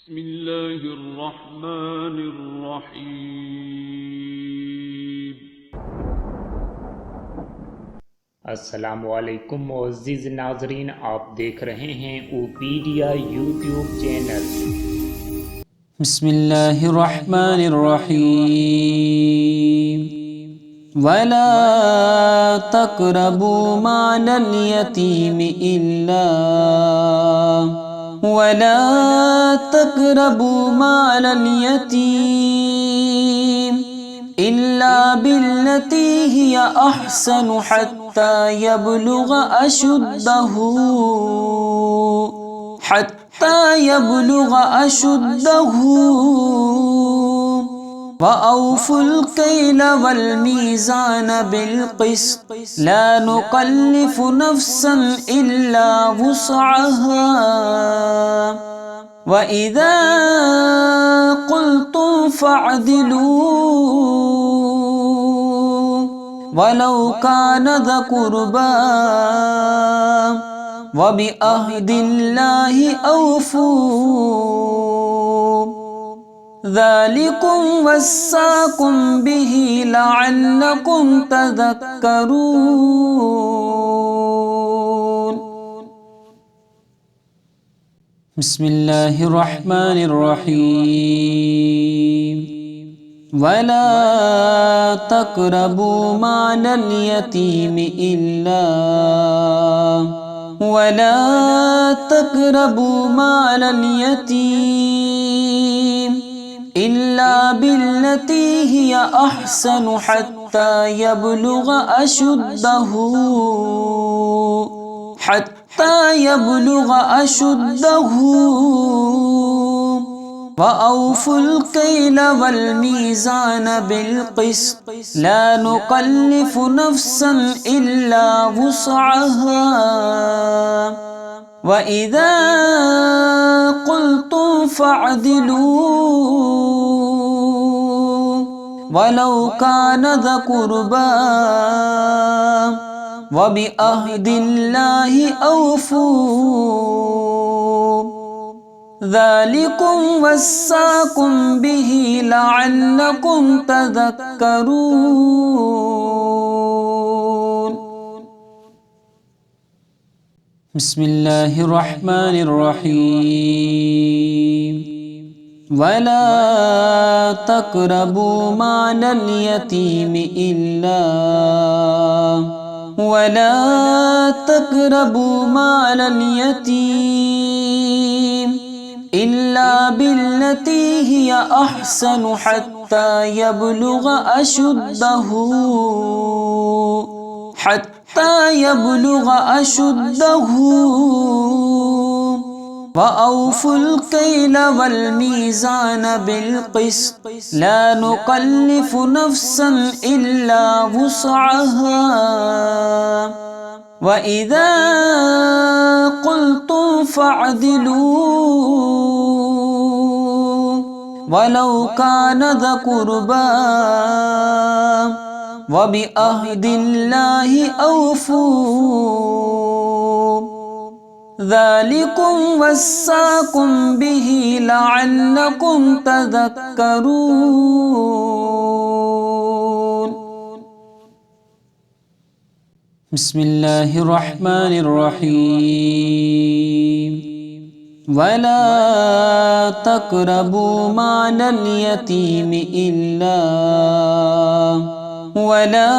بسم الله الرحمن الرحيم। अस्सलामुअलैकुम मुअज़्ज़िज़ नाज़रीन, आप देख रहे हैं ओपीडिया यूट्यूब चैनल। बिस्मिल्लाहिर्रहमानिर्रहीम। वला तक़रबू मालल यतीम इल्ला वला तक़रबू मालल यतीम इल्ला बिल्लती हिया अहसनु हत्ता यबलुग अशुद्धहू वअौफुल कैल वल मीज़ान बिलक़िस्त ला नुकल्लिफ़ु नफ़्सन इल्ला वुस्अहा वइज़ा क़ुल्तुम फ़अदिलू वलौ कान ज़ा क़ुर्बा वबिअहदिल्लाहि औफ़ू ज़ालिकुम वस्साकुम बिही लअल्लकुम तज़क्करून। बिस्मिल्लाहिर्रहमानिर्रहीम। वला तक़रबू मालल यतीम इल्ला वला तक़रबू मालल यतीम इल्ला बिल्लती हिया अहसनु हत्ता यबलुग अशुद्धहू वअौफुल कैल वल मीज़ान बिलक़िस्त ला नुकल्लिफ़ु नफ़्सन इल्ला वुस्अहा वइज़ा क़ुल्तुम फ़अदिलू वलौ कान ज़ा क़ुर्बा वबिअहदिल्लाहि औफ़ू ज़ालिकुम वस्साकुम बिही लअल्लकुम तज़क्करून। बिस्मिल्लाहिर्रहमानिर्रहीम। वला तक़रबू मालल यतीम इल्ला वला तक़रबू मालल यतीम इल्ला बिल्लती हिया अहसनु हत्ता यबलुग अशुद्धहू वअौफुल कैल वल मीज़ान बिलक़िस्त ला नुकल्लिफ़ु नफ़्सन इल्ला वुस्अहा वइज़ा क़ुल्तुम फ़अदिलू वलौ कान ज़ा क़ुर्बा वबिअहदिल्लाहि औफ़ू ज़ालिकुम वस्साकुम बिही लअल्लकुम तज़क्करून। बिस्मिल्लाहिर्रहमानिर्रहीम। वला तक़रबू मालल यतीम इल्ला वला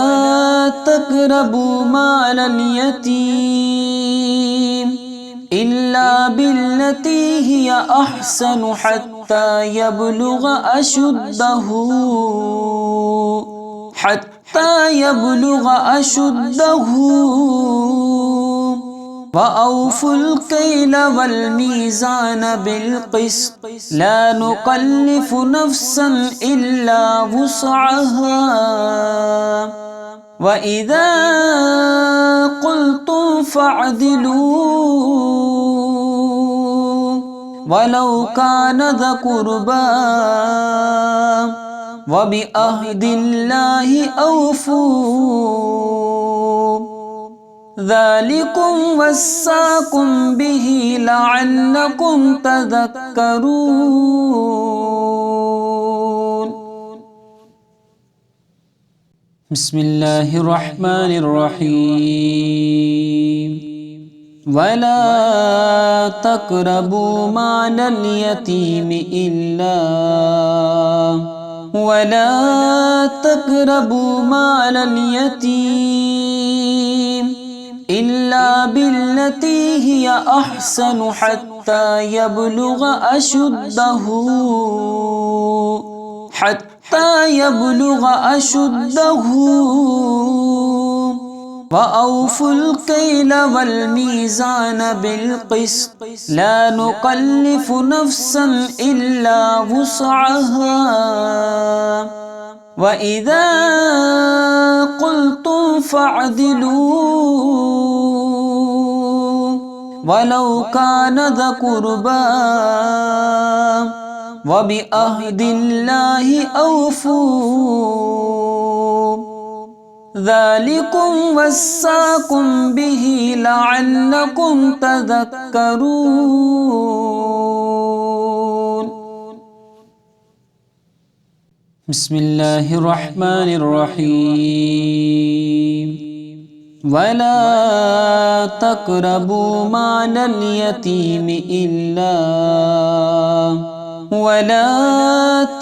तक़रबू मालल यतीम इल्ला बिल्लती हिया अहसनु हत्ता यबलुग अशुद्धहू वअौफुल कैल वल मीज़ान बिलक़िस्त ला नुकल्लिफ़ु नफ़्सन इल्ला वुस्अहा वइज़ा क़ुल्तुम फ़अदिलू वलौ कान ज़ा क़ुर्बा वबिअहदिल्लाहि औफ़ू ذلكم वस्साकुम बिही लअल्लकुम तज़क्करून। बिस्मिल्लाहिर्रहमानिर्रहीम। वला तक़रबू मालल यतीम इल्ला वला तक़रबू मालल यतीम इल्ला बिल्लती हिया अहसनु हत्ता यबलुग अशुद्धहू व औफुल कैल वल मीज़ान बिल क़िस्त ला नुकल्लिफु नफ्सन इल्ला वुस्अहा व इज़ा क़ुल्तुम फ़अदिलू वलौ कान ज़ा क़ुर्बा व बिअहदिल्लाहि औफू ज़ालिकुम वस्साकुम बिही लअल्लकुम तज़क्करून। बिस्मिल्लाहिर्रहमानिर्रहीम। वला तक़रबू मालल यतीम इल्ला वला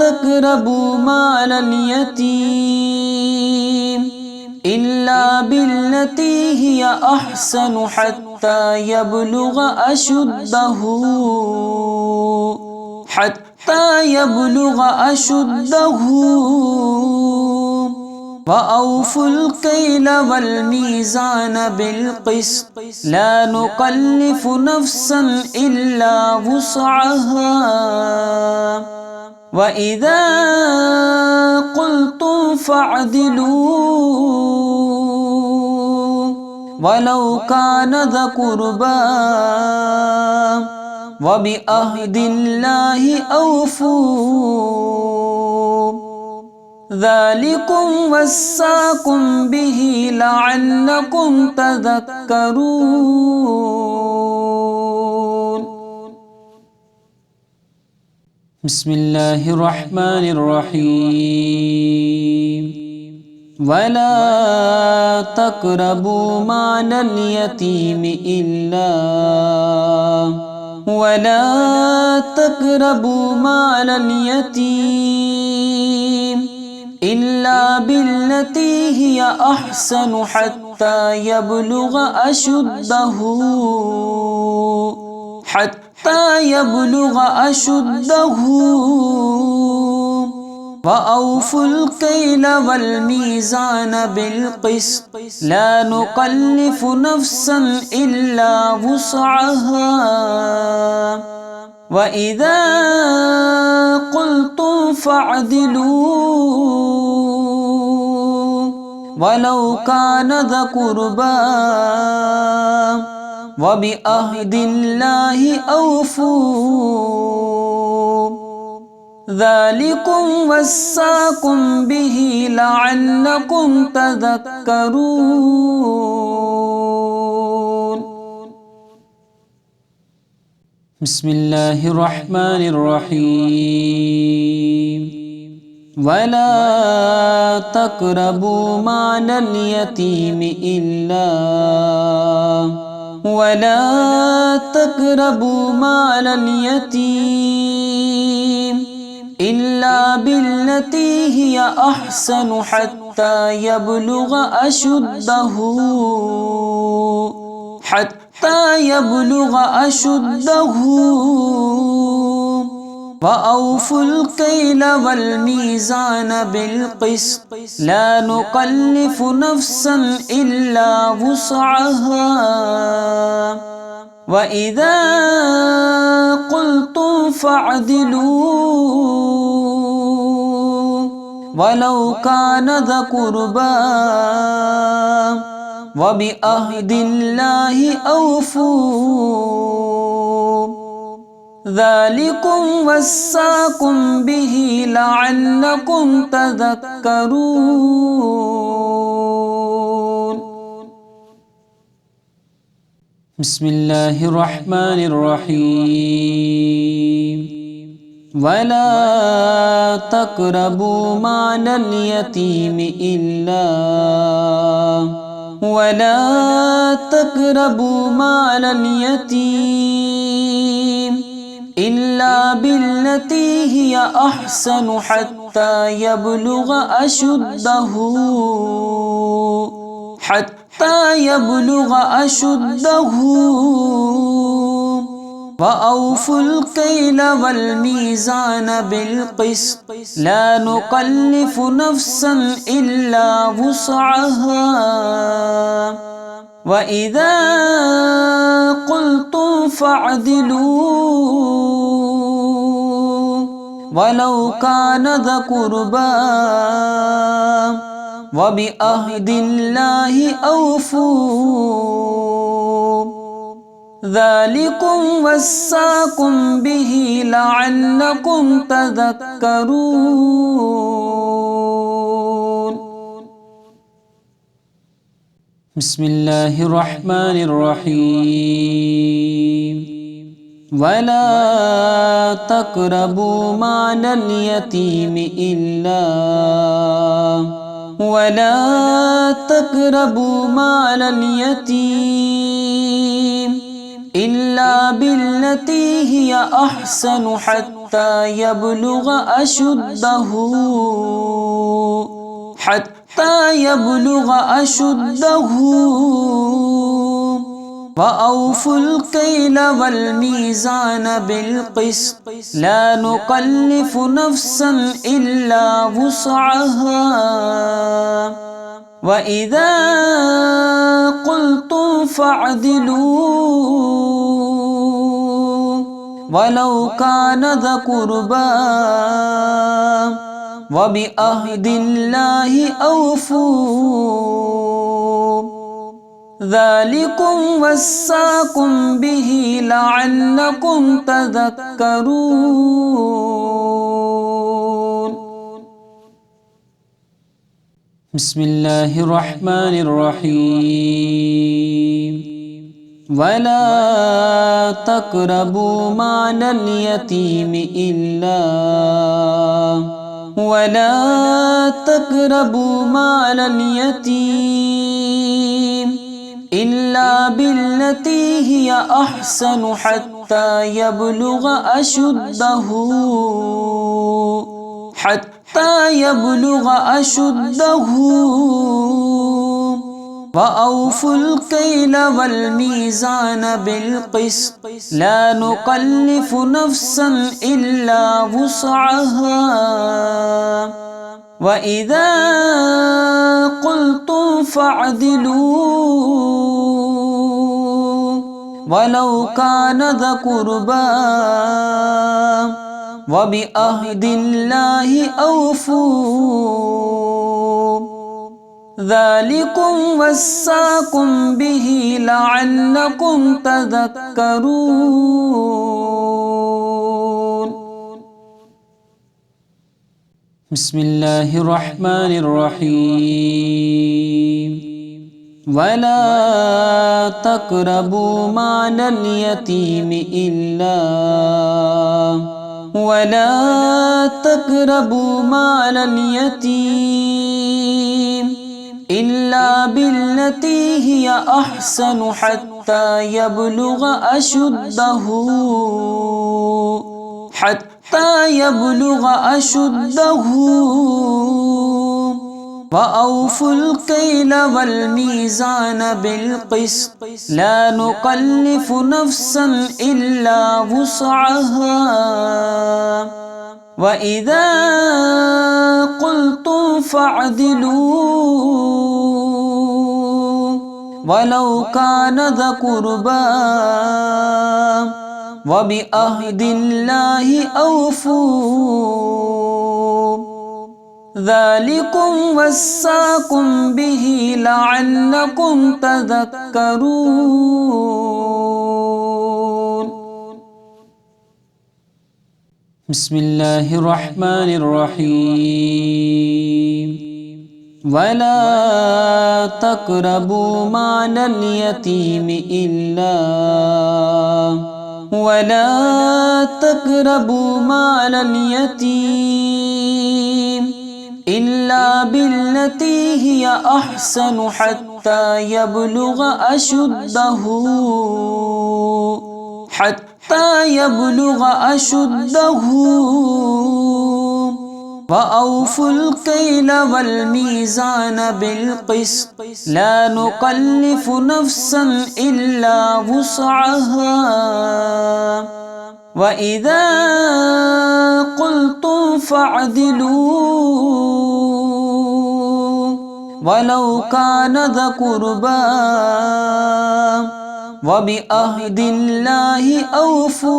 तक़रबू मालल यतीम इल्ला बिल्लती हिया अहसनु हत्ता यबलुग अशुद्धहू व औफुल कैल वल मीज़ान बिल क़िस्त ला नुकल्लिफु नफ्सन इल्ला वुस्अहा व इज़ा क़ुल्तुम फ़अदिलू वलौ कान ज़ा क़ुर्बा व बिअहदिल्लाहि औफू ज़ालिकुम वस्साकुम बिही लअल्लकुम तज़क्करून। बिस्मिल्लाहिर्रहमानिर्रहीम। वला तक़रबू मालल यतीम इल्ला वला तक़रबू मालल यतीम इल्ला बिल्लती हिया अहसनु हत्ता यबलुग अशुद्धहू व औफुल कैल वल मीज़ान बिल क़िस्त ला नुकल्लिफु नफ्सन इल्ला वुस्अहा व इज़ा क़ुल्तुम फ़अदिलू वलौ कान ज़ा क़ुर्बा व बिअहदिल्लाहि औफू ज़ालिकुम वस्साकुम बिही लअल्लकुम तज़क्करून। बिस्मिल्लाहिर्रहमानिर्रहीम। वला तक़रबू मालल यतीम इल्ला वला तक़रबू मालल यतीम इल्ला बिल्लती हिया अहसनु हत्ता यबलुग अशुद्धहू व औफुल कैल वल मीज़ान बिल क़िस्त ला नुकल्लिफु नफ्सन इल्ला वुस्अहा व इज़ा क़ुल्तुम फ़अदिलू वलौ कान ज़ा क़ुर्बा व बिअहदिल्लाहि औफू ज़ालिकुम वस्साकुम बिही लअल्लकुम तज़क्करून। بسم الله الرحمن الرحيم ولا تقربوا مال اليتيم إلا بالتي هي أحسن حتى يبلغ أشده وأوفوا الكيل والميزان بالقسط لا نكلف نفسا إلا وسعها وإذا قلتم فاعدلوا ولو كان ذا قربى وبعهد الله أوفوا ذلكم وصاكم به لعلكم تذكرون بسم الله الرحمن الرحيم ولا تقربوا مال اليتيم إلا بالتي هي أحسن حتى يبلغ أشده وأوفوا الكيل والميزان بالقسط لا نكلف نفسا إلا وسعها وإذا قلتم فاعدلوا ولو كان ذا قربى وبعهد الله أوفوا ذلكم وصاكم به لعلكم تذكرون بسم الله الرحمن الرحيم ولا تقربوا مال اليتيم إلا بالتي هي أحسن حتى يبلغ أشده وأوفوا الكيل والميزان بالقسط لا نكلف نفسا إلا وسعها وإذا قلتم فاعدلوا ولو كان ذا قربى وبعهد الله أوفوا ذلكم وصاكم به لعلكم تذكرون بسم الله الرحمن الرحيم ولا تقربوا مال اليتيم إلا بالتي هي أحسن حتى يبلغ أشده وأوفوا الكيل والميزان بالقسط لا نكلف نفسا إلا وسعها وإذا قلتم فاعدلوا ولو كان ذا قربى وبعهد الله أوفوا ذلكم وصاكم به لعلكم تذكرون بسم الله الرحمن الرحيم वला तक़रबू मालल यतीम इल्ला वला तक़रबू मालल यतीम इल्ला बिल्लती हिया अहसनु हत्ता यबलुग अशुद्धहू वअौफुल कैल वल मीज़ान बिल क़िस्त ला नुकल्लिफु नफ्सन इल्ला वुस्अहा व इज़ा क़ुल्तुम फ़अदिलू वलौ कान ज़ा क़ुर्बा व बिअहदिल्लाहि औफ़ू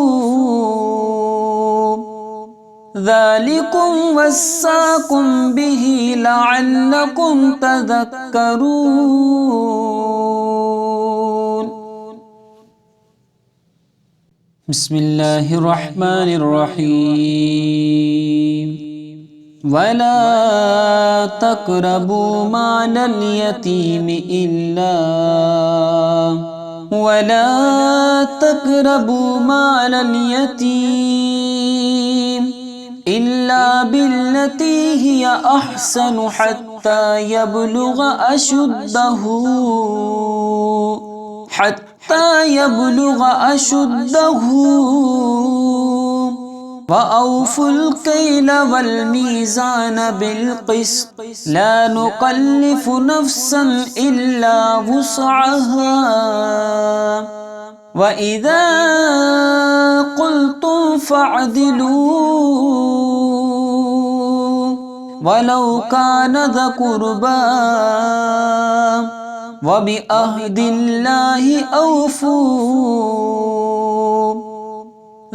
ज़ालिकुम वस्साकुम बिही लअल्लकुम तज़क्करून। बिस्मिल्लाहिर्रहमानिर्रहीम। वला तक़रबू मालल यतीम इल्ला वला तक़रबू मालल यतीम इल्ला बिल्लती हिया अहसनु हत्ता यबलुग अशुद्धहू वअौफुल कैल वल मीज़ान बिल क़िस्त ला नुकल्लिफु नफ्सन इल्ला वुस्अहा व इज़ा क़ुल्तुम फ़अदिलू वलौ कान ज़ा क़ुर्बा व बिअहदिल्लाहि औफ़ू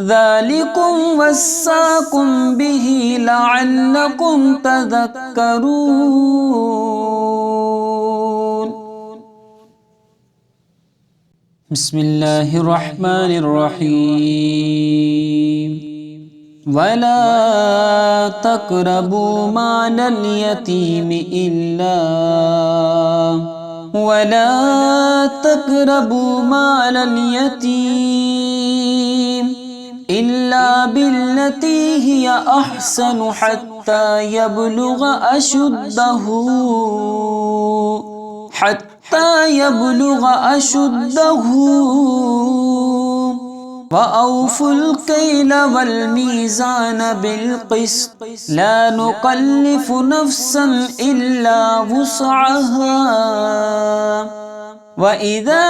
ज़ालिकुम वस्साकुम बिही लअल्लकुम तज़क्करून। बिस्मिल्लाहिर्रहमानिर्रहीम। वला तक़रबू मालल यतीम इल्ला वला तक़रबू मालल यतीम इल्ला बिल्लती हिया अहसनु हत्ता यबलुग अशुद्धहू वअौफुल कैल वल मीज़ान बिल क़िस्त ला नुकल्लिफु नफ्सन इल्ला वुस्अहा व इज़ा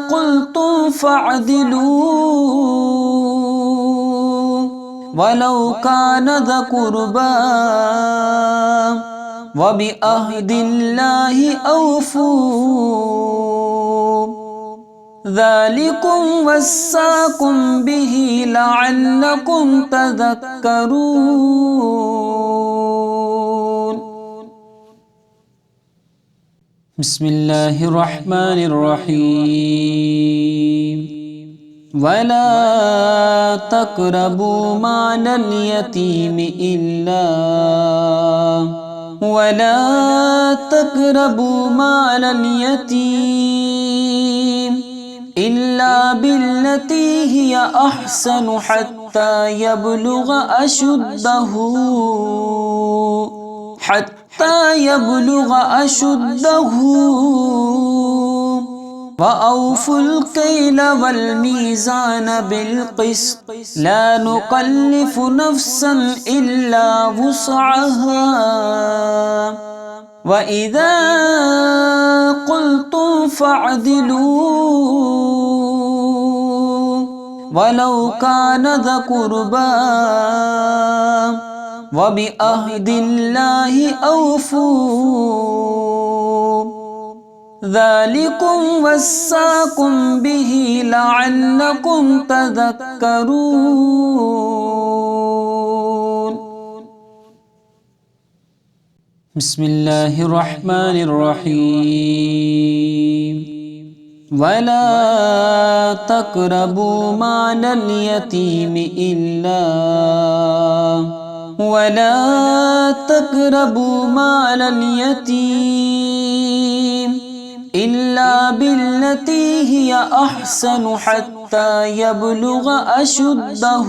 क़ुल्तुम फ़अदिलू वलौ कान ज़ा क़ुर्बा व बिअहदिल्लाहि औफ़ू ज़ालिकुम वस्साकुम बिही लअल्लकुम तज़क्करून। बिस्मिल्लाहिर्रहमानिर्रहीम। वला तक़रबू मालल यतीम इल्ला वला तक़रबू मालल यतीम इल्ला बिल्लती हिया अहसनु हत्ता यबलुग अशुद्धहू वअौफुल कैल वल मीज़ान बिल क़िस्त ला नुकल्लिफु नफ्सन इल्ला वुस्अहा व इज़ा क़ुल्तुम फ़अदिलू वलौ कान ज़ा क़ुर्बा व बिअहदिल्लाहि औफ़ू ज़ालिकुम वस्साकुम बिही लअल्लकुम तज़क्करून। बिस्मिल्लाहिर्रहमानिर्रहीम। वला तक़रबू मालल यतीम इल्ला ولا تقربوا مال اليتيم إلا بالتي هي أحسن حتى يبلغ أشده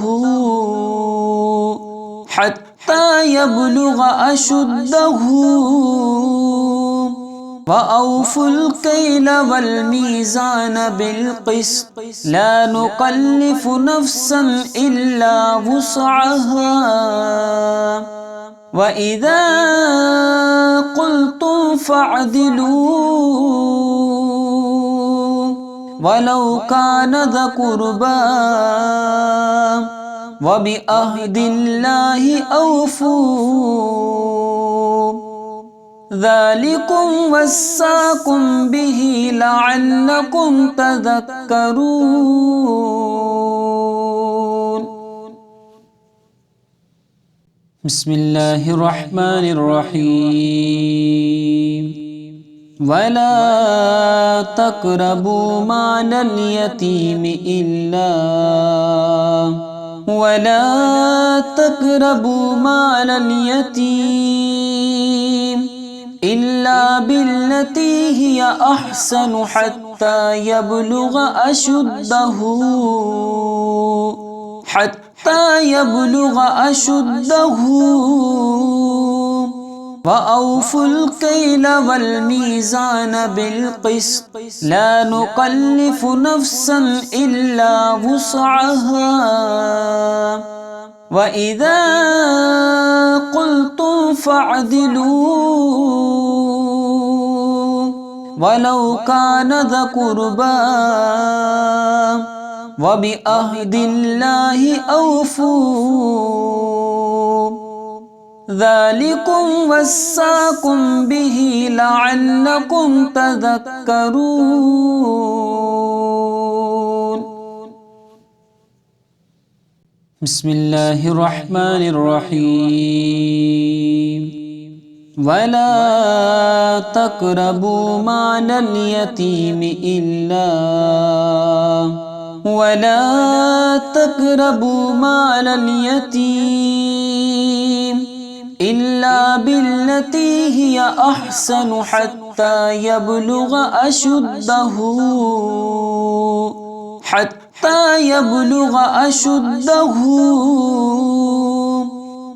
وأوفوا الكيل والميزان بالقسط لا نكلف نفسا إلا وسعها وإذا قلتم فاعدلوا ولو كان ذا قربى وبعهد الله أوفوا ذلكم وصاكم به لعلكم تذكرون. بسم الله الرحمن الرحيم. ولا تقربوا مال اليتيم إلا بالتي هي أحسن حتى يبلغ أشده وأوفوا الكيل والميزان بالقسط لا نكلف نفسا إلا وسعها وإذا قلتم فاعدلوا ولو كان ذا قربى وبعهد الله أوفوا ذلكم وصاكم به لعلكم تذكرون. بسم الله الرحمن الرحيم. ولا تقربوا مال اليتيم إلا بالتي هي أحسن حتى يبلغ أشده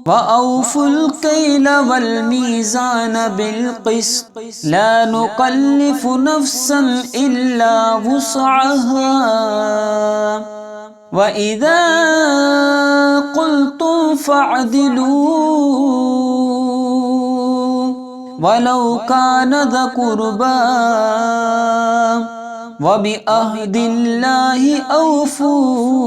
وأوفوا الكيل والميزان بالقسط لا نكلف نفسا إلا وسعها وإذا قلتم فاعدلوا ولو كان ذا قربى وبعهد الله أوفوا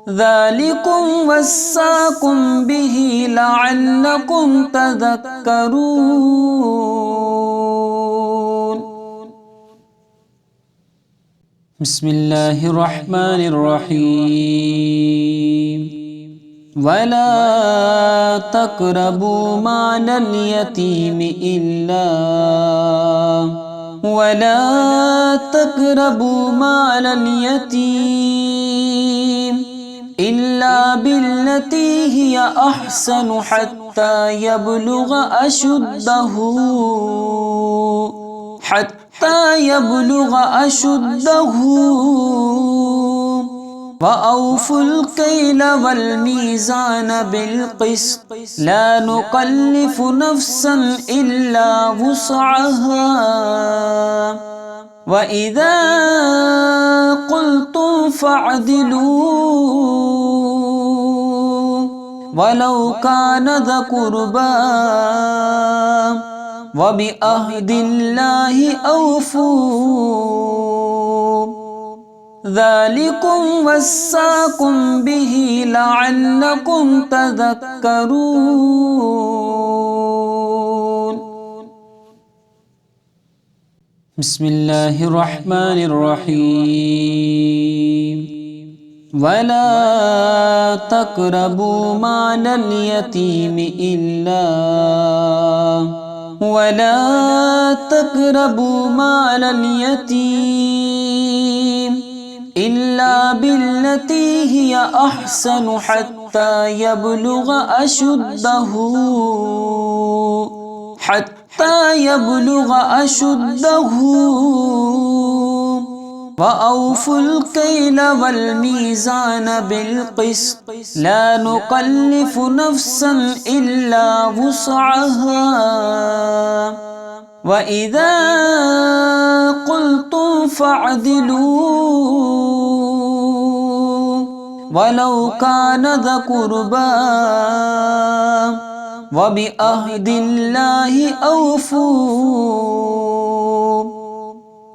ذلكم وصاكم به لعلكم تذكرون. بسم الله الرحمن الرحيم. ولا تقربوا مال اليتيم إلا بالتي هي أحسن حتى يبلغ أشده وأوفوا الكيل والميزان بالقسط لا نكلف نفسا إلا وسعها وإذا قلتم فاعدلوا ولو كان ذا قربى وبعهد الله أوفوا ذلكم وصاكم به لعلكم تذكرون. بسم الله الرحمن الرحيم. ولا تقربوا مال اليتيم इल्ला बिल्लती हिय अहसनु हत्ता यबलुग अशुद्धहू व औफुल कैल वल मीज़ान बिल क़िस्त ला नुकल्लिफु नफ्सन इल्ला वुस्अहा व इज़ा क़ुल्तुम फ़अदिलू वलौ कान ज़ा क़ुर्बा व बिअहदिल्लाहि औफू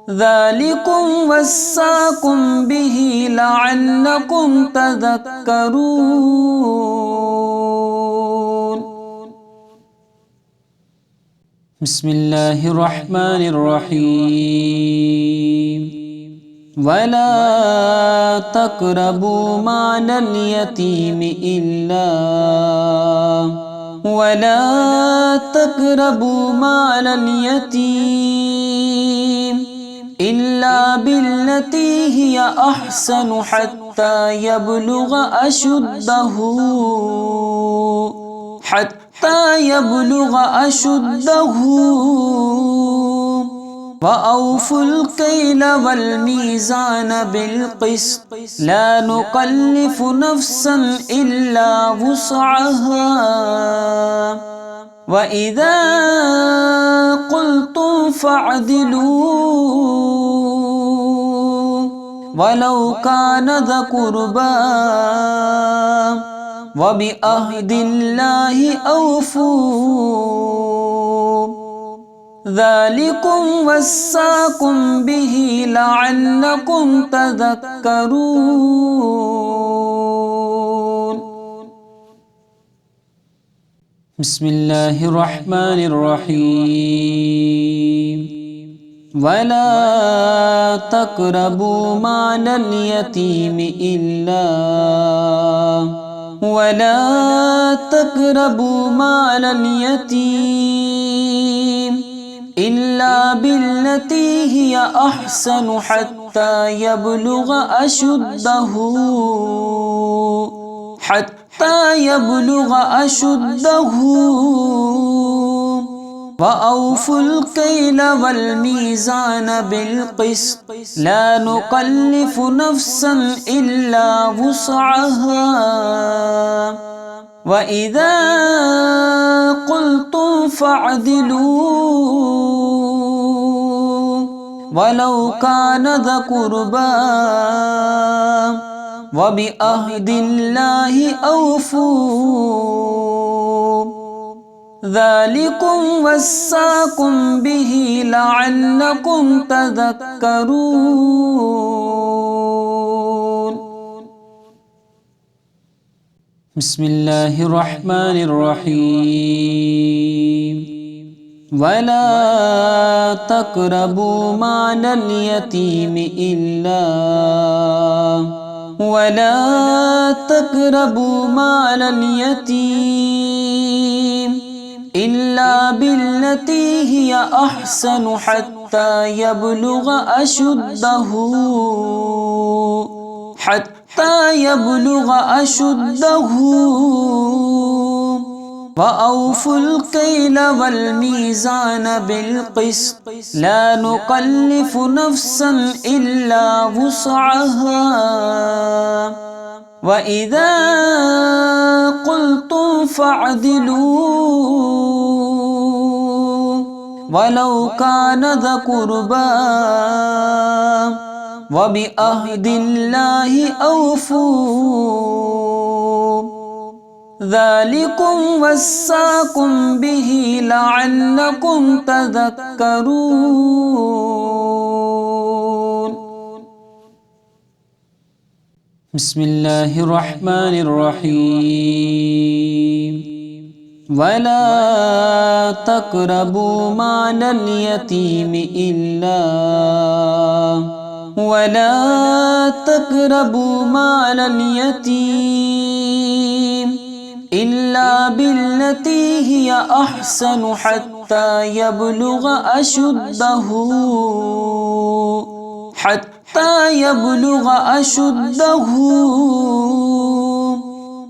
ज़ालिकुम वस्साकुम बिही लअल्लकुम तज़क्करून। बिस्मिल्लाहिर्रहमानिर्रहीम। वला तक़रबू मालल यतीम इल्ला बिल्लती हिय अहसनु हत्ता यबलुग अशुद्धहू व औफुल कैल वल मीज़ान बिल क़िस्त ला नुकल्लिफु नफ्सन इल्ला वुस्अहा व इज़ा क़ुल्तुम फ़अदिलू वलौ कान ज़ा क़ुर्बा व बिअहदिल्लाहि औफू ज़ालिकुम वस्साकुम बिही लअल्लकुम तज़क्करून। बिस्मिल्लाहिर्रहमानिर्रहीम। वला तक़रबू मालल यतीम इल्ला बिल्लती हिय अहसनु हत्ता यबलुग अशुद्धहू व औफुल कैल वल मीज़ान बिल क़िस्त ला नुकल्लिफु नफ्सन इल्ला वुस्अहा व इज़ा क़ुल्तुम फ़अदिलू वलौ कान ज़ा क़ुर्बा व बिअहदिल्लाहि औफू ज़ालिकुम वस्साकुम बिही लअल्लकुम तज़क्करून। बिस्मिल्लाहिर्रहमानिर्रहीम। वला तक़रबू मालल यतीम इल्ला बिल्लती हिय अहसनु हत्ता यबलुग अशुद्धहू व औफुल कैल वल मीज़ान बिल क़िस्त ला नुकल्लिफु नफ्सन इल्ला वुस्अहा व इज़ा क़ुल्तुम फ़अदिलू वलौ कान ज़ा क़ुर्बा व बिअहदिल्लाहि औफू ज़ालिकुम वस्साकुम बिही लअल्लकुम तज़क्करून। बिस्मिल्लाहिर्रहमानिर्रहीम। वला तक़रबू मालल यतीम इल्ला बिल्लती हिय अहसनु हत्ता यबलुग हत्ता यबलुग अशुद्धहु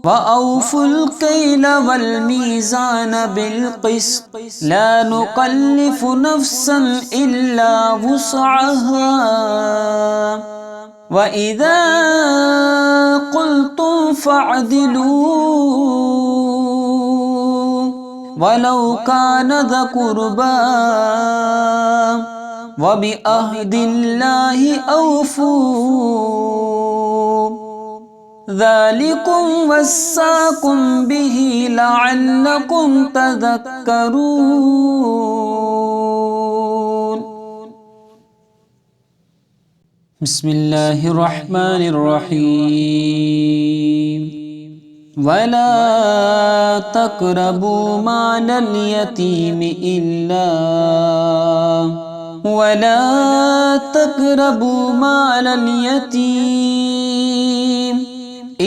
व औफुल कैल वल मीज़ान बिल क़िस्त ला नुकल्लिफु नफ्सन इल्ला वुस्अहा व इज़ा क़ुल्तुम फ़अदिलू वलौ कान ज़ा क़ुर्बा व बिअहदिल्लाहि औफू ज़ालिकुम वस्साकुम बिही लअल्लकुम तज़क्करून। बिस्मिल्लाहिर्रहमानिर्रहीम। वला तक़रबू मालल यतीम वला तक़रबू मालल यतीम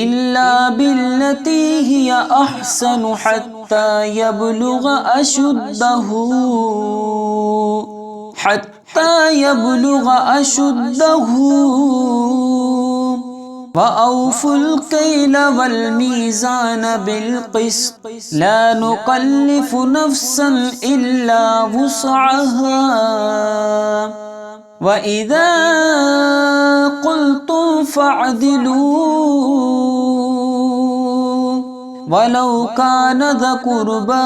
इल्ला बिल्लती हिय अहसनु हत्ता यबलुग अशुद्धहु व औफुल कैल वल मीज़ान बिल क़िस्त ला नुकल्लिफु नफ्सन इल्ला वुस्अहा व इज़ा क़ुल्तुम फ़अदिलू वलौ कान ज़ा क़ुर्बा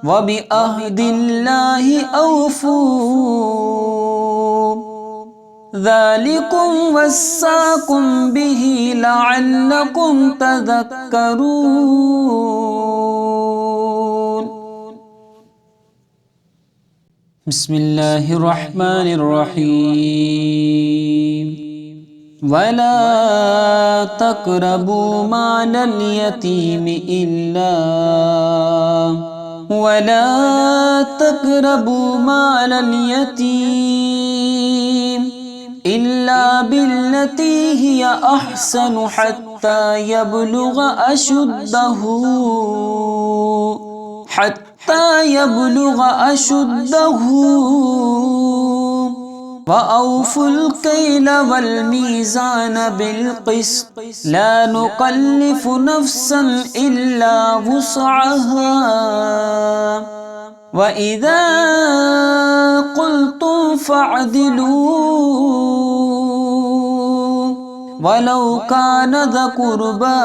व बिअहदिल्लाहि औफू ज़ालिकुम वस्साकुम बिही लअल्लकुम तज़क्करून। बिस्मिल्लाहिर्रहमानिर्रहीम। वला तक़रबू मालल यतीम वला तक़रबू मालल यतीम इल्ला बिल्लती हिय अहसनु हत्ता यबलुग अशुद्धहु व औफुल कैल वल मीज़ान बिल क़िस्त ला नुकल्लिफु नफ्सन इल्ला वुस्अहा व इज़ा क़ुल्तुम फ़अदिलू वलौ कान ज़ा क़ुर्बा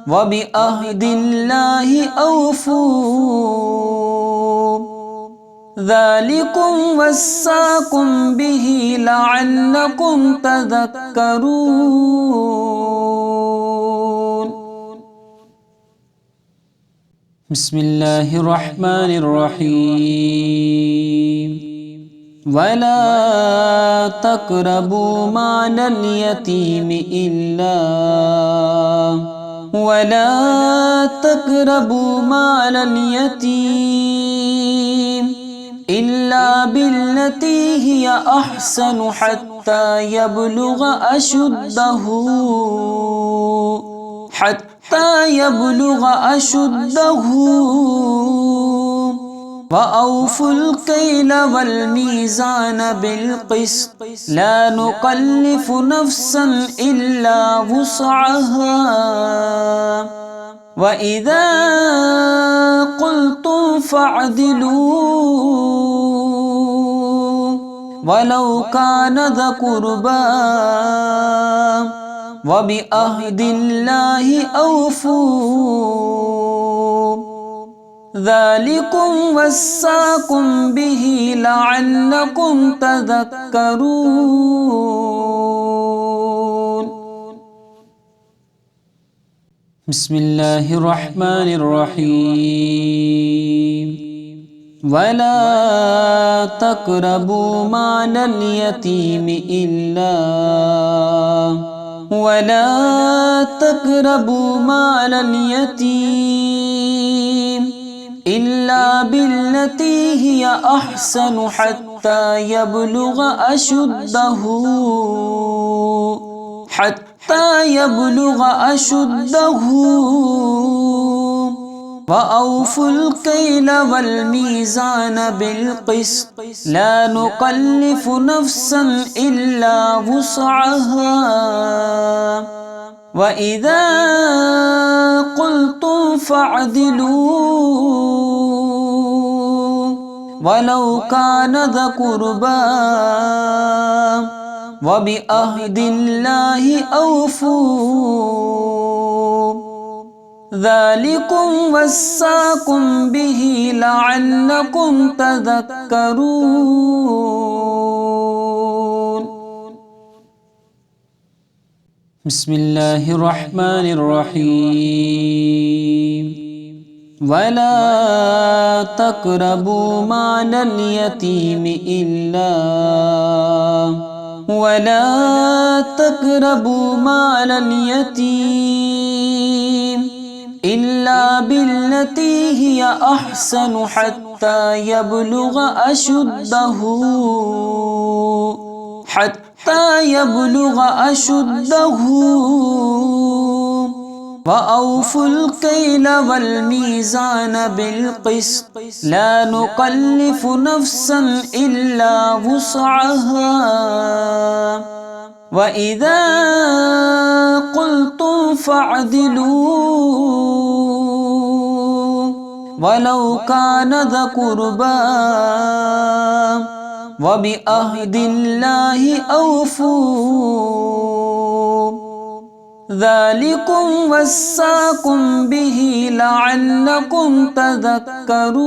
व बिअहदिल्लाहि औफू ज़ालिकुम वस्साकुम बिही लअल्लकुम तज़क्करून। बिस्मिल्लाहिर्रहमानिर्रहीम। वला तक़रबू मालल यतीम वला तक़रबू मालल यतीम इल्ला बिल्लती हिय अहसनु हत्ता यबलुग अशुद्धहु व औफुल कैल वल मीज़ान बिल क़िस्त ला नुकल्लिफु नफ्सन इल्ला वुस्अहा व इज़ा क़ुल्तुम फ़अदिलू वलौ कान ज़ा क़ुर्बा व बिअहदिल्लाहि औफू ज़ालिकुम वस्साकुम बिही लअल्लकुम तज़क्करून। बिस्मिल्लाहिर्रहमानिर्रहीम। वला तक़रबू मालल यतीम वला तक़रबू मालल यतीम इल्ला बिल्लती हिय अहसनु हत्ता यबलुग अशुद्धहु व वअौफुल कैल वल मीज़ान बिल क़िस्त ला नुकल्लिफु नफ्सन इल्ला वुस्अहा व इज़ा क़ुल्तुम फ़अदिलू वलौ कान ज़ा क़ुर्बा व बिअहदिल्लाहि औफ़ू ज़ालिकुम वस्साकुम बिही लअल्लकुम तज़क्करून। बिस्मिल्लाहिर रहमानिर रहीम। वला तक़रबू मालल यतीम वला तक़रबू मालल यतीम इल्ला बिल्लती हिय अहसनु हत्ता यबलुग अशुद्धहु वअौफुल कैल वल मीज़ान बिल क़िस्त ला नुकल्लिफु नफ्सन इल्ला वुस्अहा व इज़ा क़ुल्तुम फ़अदिलू वलौ कान ज़ा क़ुर्बा व बिअहदिल्लाहि औफ़ू ज़ालिकुम वस्साकुम बिही लअल्लकुम तज़क्करून।